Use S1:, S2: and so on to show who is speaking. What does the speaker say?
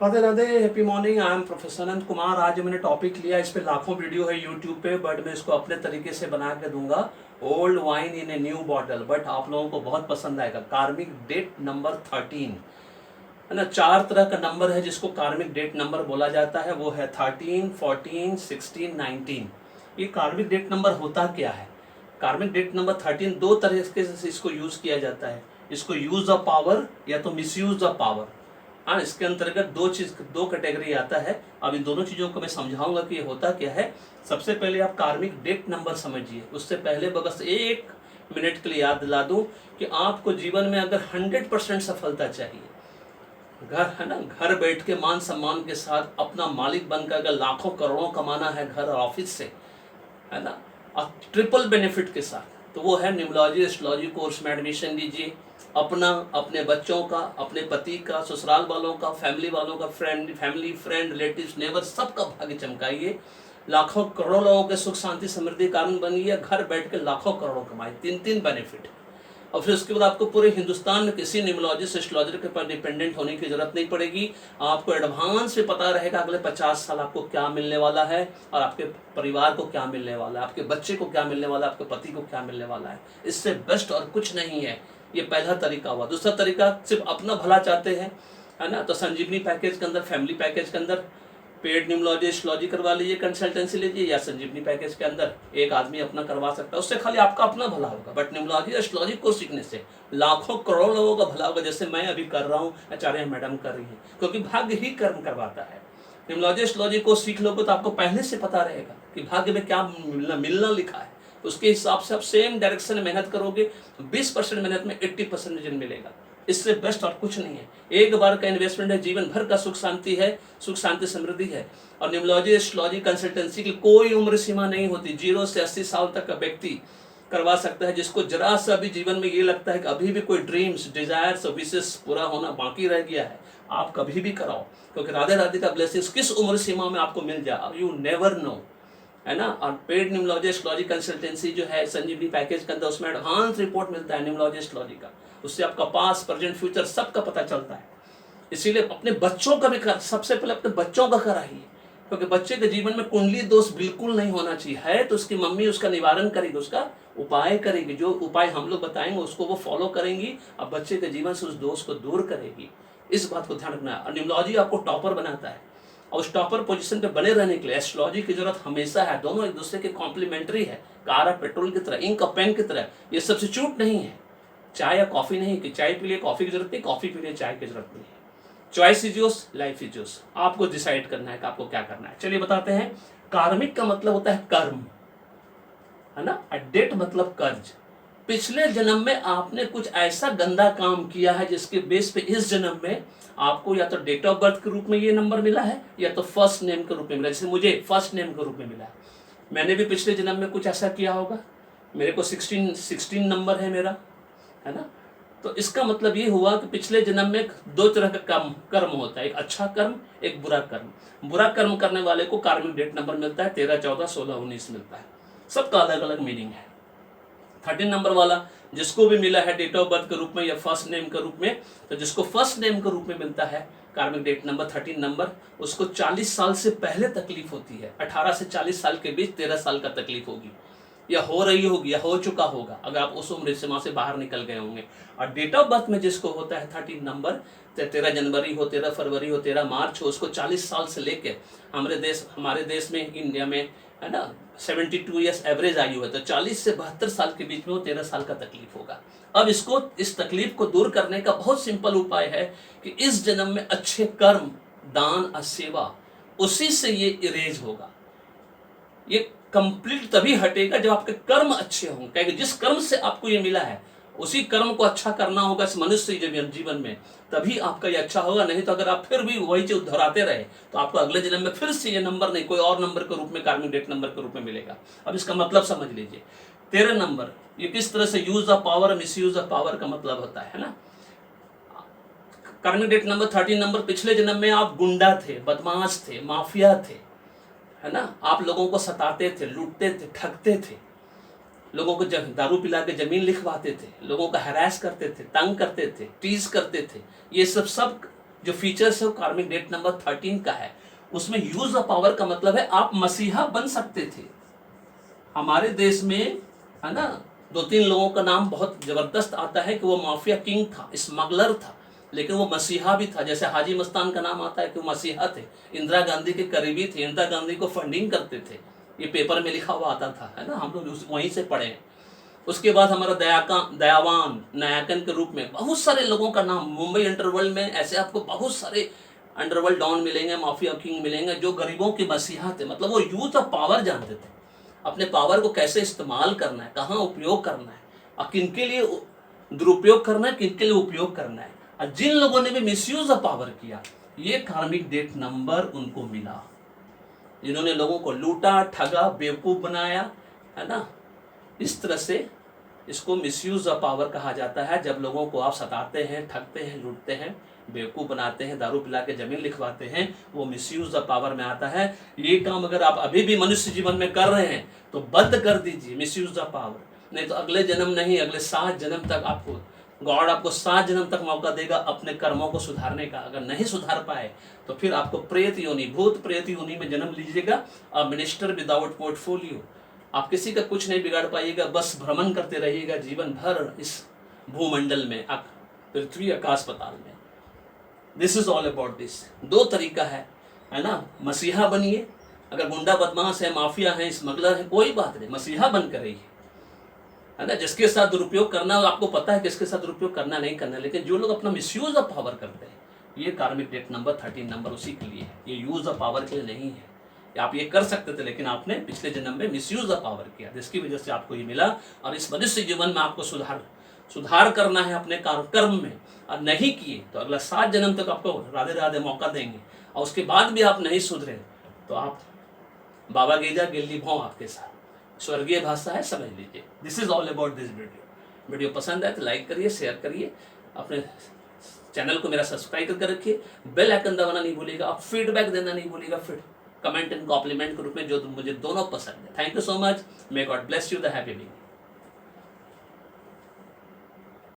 S1: Radhe Radhe, happy morning. I am professor Anant Kumar. आज मैंने topic लिया, इस पे लाखों वीडियो है यूट्यूब पे, बट मैं इसको अपने तरीके से बना के दूंगा। Old wine in a new bottle, but आप लोगों को बहुत पसंद आएगा। कार्मिक डेट नंबर 13 है ना। 4 तरह का नंबर है जिसको कार्मिक डेट नंबर बोला जाता है। वो है 13, 14, 16, 19। ये कार्मिक डेट नंबर होता क्या है? कार्मिक डेट नंबर 13 दो तरीके से इसको यूज किया जाता है। इसको यूज ऑफ पावर या तो मिस यूज ऑफ पावर। हाँ, इसके अंतर्गत दो कैटेगरी आता है। अब इन दोनों चीज़ों को मैं समझाऊंगा कि ये होता क्या है। सबसे पहले आप कार्मिक डेट नंबर समझिए। उससे पहले बस 1 मिनट के लिए याद दिला दूं कि आपको जीवन में अगर 100% सफलता चाहिए, घर है ना, घर बैठ के मान सम्मान के साथ अपना मालिक बनकर अगर लाखों करोड़ों कमाना है घर और ऑफिस से, है ना, और ट्रिपल बेनिफिट के साथ, तो वो है न्यूमरोलॉजी एस्ट्रोलॉजी कोर्स में एडमिशन लीजिए। अपना, अपने बच्चों का, अपने पति का, ससुराल वालों का, फैमिली वालों का, फैमिली फ्रेंड रिलेटिव्स नेबर सबका भाग्य चमकाइए। लाखों करोड़ों लोगों के सुख शांति समृद्धि कारण बनिए। घर बैठ के लाखों करोड़ों कमाए। 3 बेनिफिट। और फिर उसके बाद आपको पूरे हिंदुस्तान में किसी न्यूमरोलॉजिस्ट एस्ट्रोलॉजर के पर डिपेंडेंट होने की जरूरत नहीं पड़ेगी। आपको एडवांस में पता रहेगा अगले 50 साल आपको क्या मिलने वाला है, और आपके परिवार को क्या मिलने वाला है, आपके बच्चे को क्या मिलने वाला है, आपके पति को क्या मिलने वाला है। इससे बेस्ट और कुछ नहीं है। ये पहला तरीका हुआ। दूसरा तरीका, सिर्फ अपना भला चाहते हैं, है ना, तो संजीवनी पैकेज के अंदर, फैमिली पैकेज के अंदर पेड न्यूमरोलॉजी एस्ट्रोलॉजी करवा लीजिए, कंसल्टेंसी लीजिए, या संजीवनी पैकेज के अंदर एक आदमी अपना करवा सकता है। उससे खाली आपका अपना भला होगा, बट न्यूमरोलॉजी एस्ट्रोलॉजी को सीखने से लाखों करोड़ों लोगों का भला होगा। जैसे मैं अभी कर रहा हूँ, आचार्य मैडम कर रही है, क्योंकि भाग्य ही कर्म करवाता है। न्यूमरोलॉजी एस्ट्रोलॉजी को सीख लोगे तो आपको पहले से पता रहेगा कि भाग्य में क्या मिलना लिखा है। उसके हिसाब से आप सेम डायरेक्शन में मेहनत करोगे, 20% मेहनत में 80% रिजल्ट मिलेगा। इससे बेस्ट और कुछ नहीं है। एक बार का इन्वेस्टमेंट है, जीवन भर का सुख शांति है, सुख शांति समृद्धि है। और न्यूमरोलॉजी एस्ट्रोलॉजी कंसल्टेंसी की कोई उम्र सीमा नहीं होती। 0 से 80 साल तक का व्यक्ति करवा सकता है, जिसको जरा सा भी जीवन में ये लगता है कि अभी भी कोई ड्रीम्स, डिजायर्स और विशेष पूरा होना बाकी रह गया है, आप कभी भी कराओ, क्योंकि राधे राधे का ब्लेसिंग्स किस उम्र सीमा में आपको मिल जाए, यू नेवर नो, है ना। और पेड न्यूमरोलॉजी एस्ट्रोलॉजी कंसल्टेंसी जो है संजीवनी पैकेज के अंदर, उसमें एडवांस रिपोर्ट मिलता है न्यूमरोलॉजी एस्ट्रोलॉजी का। उससे आपका पास, प्रेजेंट, फ्यूचर सबका पता चलता है। इसीलिए अपने बच्चों का भी सबसे पहले अपने बच्चों का कराइए, क्योंकि बच्चे के जीवन में कुंडली दोष बिल्कुल नहीं होना चाहिए। है तो उसकी मम्मी उसका निवारण करेगी, उसका उपाय करेगी। जो उपाय हम लोग बताएंगे उसको वो फॉलो करेंगी, और बच्चे के जीवन से उस दोष को दूर करेगी। इस बात को ध्यान रखना है। और न्यूमरोलॉजी आपको टॉपर बनाता है, और उस टॉपर पोजीशन पे बने रहने के लिए एस्ट्रोलॉजी की जरूरत हमेशा है। दोनों एक दूसरे के कॉम्प्लीमेंट्री है। कार और पेट्रोल की तरह, इंक और पेन की तरह, ये सब्स्टिट्यूट नहीं है। चाय या कॉफी नहीं कि चाय पी लिए कॉफी की जरूरत नहीं, कॉफी पी लिए चाय की जरूरत नहीं है। Choice is yours, life is yours. आपको डिसाइड करना है कि आपको क्या करना है। चलिए बताते हैं। कार्मिक का मतलब होता है कर्म, है ना। डेट मतलब कर्ज। पिछले जन्म में आपने कुछ ऐसा गंदा काम किया है जिसके बेस पे इस जन्म में आपको या तो डेट ऑफ बर्थ के रूप में ये नंबर मिला है, या तो फर्स्ट नेम के रूप में मिला। जैसे मुझे फर्स्ट नेम के रूप में मिला है। मैंने भी पिछले जन्म में कुछ ऐसा किया होगा। मेरे को 16 नंबर है मेरा, है ना। तो इसका मतलब ये हुआ कि पिछले जन्म में 2 तरह का कर्म होता है, एक अच्छा कर्म, एक बुरा कर्म। बुरा कर्म करने वाले को कार्मिक डेट नंबर मिलता है 13, 14, 16, 19 मिलता है। सबका अलग अलग मीनिंग है। 13 नंबर वाला जिसको भी मिला है डेट ऑफ बर्थ के रूप में या फर्स्ट नेम के रूप में, तो जिसको फर्स्ट नेम के रूप में मिलता है कार्मिक डेट नंबर 13 नंबर, उसको 40 साल से पहले तकलीफ होती है। 18 से 40 साल के बीच 13 साल का तकलीफ होगी, या हो रही होगी, या हो चुका होगा, अगर आप उस उम्र सीमा से बाहर निकल गए होंगे। और डेट ऑफ बर्थ में जिसको होता है 13 नंबर, 13 जनवरी हो, 13 फरवरी हो, 13 मार्च हो, उसको 40 साल से लेकर हमारे देश में, इंडिया में, है ना, 72 ईयर्स एवरेज आयु है। तो 40 से 72 साल के बीच में वो 13 साल का तकलीफ होगा। अब इस तकलीफ को दूर करने का बहुत सिंपल उपाय है कि इस जन्म में अच्छे कर्म, दान और सेवा, उसी से ये इरेज होगा। ये कंप्लीट तभी हटेगा जब आपके कर्म अच्छे होंगे। क्योंकि जिस कर्म से आपको ये मिला है, उसी कर्म को अच्छा करना होगा इस मनुष्य जीवन में, तभी आपका ये अच्छा होगा। नहीं तो अगर आप फिर भी वही चीज दोहराते रहे तो आपको अगले जन्म में फिर से ये नंबर नहीं, कोई और नंबर के रूप में, कार्मिक डेट नंबर के रूप में मिलेगा। अब इसका मतलब समझ लीजिए। 13 नंबर ये किस तरह से use of power, miss use of power का मतलब होता है ना। कार्मिक डेट नंबर 13 नंबर, पिछले जन्म में आप गुंडा थे, बदमाश थे, माफिया थे, है ना। आप लोगों को सताते थे, लूटते थे, ठगते थे, लोगों को दारू पिला के जमीन लिखवाते थे, लोगों का हैरेस करते थे, तंग करते थे, टीज करते थे। ये सब जो फीचर्स है वो कार्मिक डेट नंबर 13 का है। उसमें यूज ऑफ पावर का मतलब है आप मसीहा बन सकते थे। हमारे देश में है ना 2-3 लोगों का नाम बहुत जबरदस्त आता है कि वो माफिया किंग था, स्मगलर था, लेकिन वो मसीहा भी था। जैसे हाजी मस्तान का नाम आता है कि वो मसीहा थे, इंदिरा गांधी के करीबी थे, इंदिरा गांधी को फंडिंग करते थे, ये पेपर में लिखा हुआ आता था, है ना, हम लोग वहीं से पढ़े। उसके बाद हमारा दयावान नायकन के रूप में बहुत सारे लोगों का नाम, मुंबई अंडरवर्ल्ड में ऐसे आपको बहुत सारे अंडरवर्ल्ड डॉन मिलेंगे, माफिया किंग मिलेंगे, जो गरीबों के मसीहा थे। मतलब वो यूथ ऑफ पावर जानते थे, अपने पावर को कैसे इस्तेमाल करना है, कहाँ उपयोग करना है और किन के लिए दुरुपयोग करना है, किन के लिए उपयोग करना है। और जिन लोगों ने भी मिसयूज ऑफ पावर किया, ये कार्मिक डेट नंबर उनको मिला। जिन्होंने लोगों को लूटा, ठगा, बेवकूफ बनाया, है ना, इस तरह से इसको मिसयूज ऑफ पावर कहा जाता है। जब लोगों को आप सताते हैं, ठगते हैं, लूटते हैं, बेवकूफ़ बनाते हैं, दारू पिला के जमीन लिखवाते हैं, वो मिसयूज ऑफ पावर में आता है। ये काम अगर आप अभी भी मनुष्य जीवन में कर रहे हैं तो बंद कर दीजिए मिसयूज ऑफ पावर, नहीं तो अगले जन्म नहीं, अगले 7 जन्म तक आपको गॉड आपको 7 जन्म तक मौका देगा अपने कर्मों को सुधारने का। अगर नहीं सुधार पाए तो फिर आपको प्रेत योनि, भूत प्रेत योनि में जन्म लीजिएगा। और मिनिस्टर विदाउट पोर्टफोलियो, आप किसी का कुछ नहीं बिगाड़ पाइएगा, बस भ्रमण करते रहिएगा जीवन भर इस भूमंडल में, पृथ्वी आकाश पाताल में। This is all about this. 2 तरीका है ना, मसीहा बनिए। अगर गुंडा बदमाश है, माफिया है, स्मगलर है, कोई बात नहीं, मसीहा बन कर रहिए, है ना। जिसके साथ दुरुपयोग करना आपको पता है किसके साथ दुरुपयोग करना नहीं करना, लेकिन जो लोग अपना मिसयूज ऑफ पावर करते हैं, ये कार्मिक डेट नंबर 13 नंबर उसी के लिए है। ये यूज ऑफ पावर के लिए नहीं है। आप ये कर सकते थे लेकिन आपने पिछले जन्म में मिसयूज ऑफ पावर किया, जिसकी वजह से आपको ये मिला। और इस मनुष्य जीवन में आपको सुधार करना है अपने कर्म में, और नहीं किए तो अगला 7 जन्म तक आपको राधे राधे मौका देंगे। और उसके बाद भी आप नहीं सुधरे तो आप बाबा गेजा गिल्ली भाव आपके साथ, स्वर्गीय भाषा है, समझ लीजिए। This is all about this video पसंद आए तो लाइक करिए, शेयर करिए, अपने चैनल को मेरा सब्सक्राइब करके रखिए, बेल आइकन दबाना नहीं भूलिएगा, आप फीडबैक देना नहीं भूलिएगा, फिर कमेंट एंड कॉम्प्लीमेंट के रूप में, जो मुझे दोनों पसंद है। Thank you so much, may God bless you, the happy being.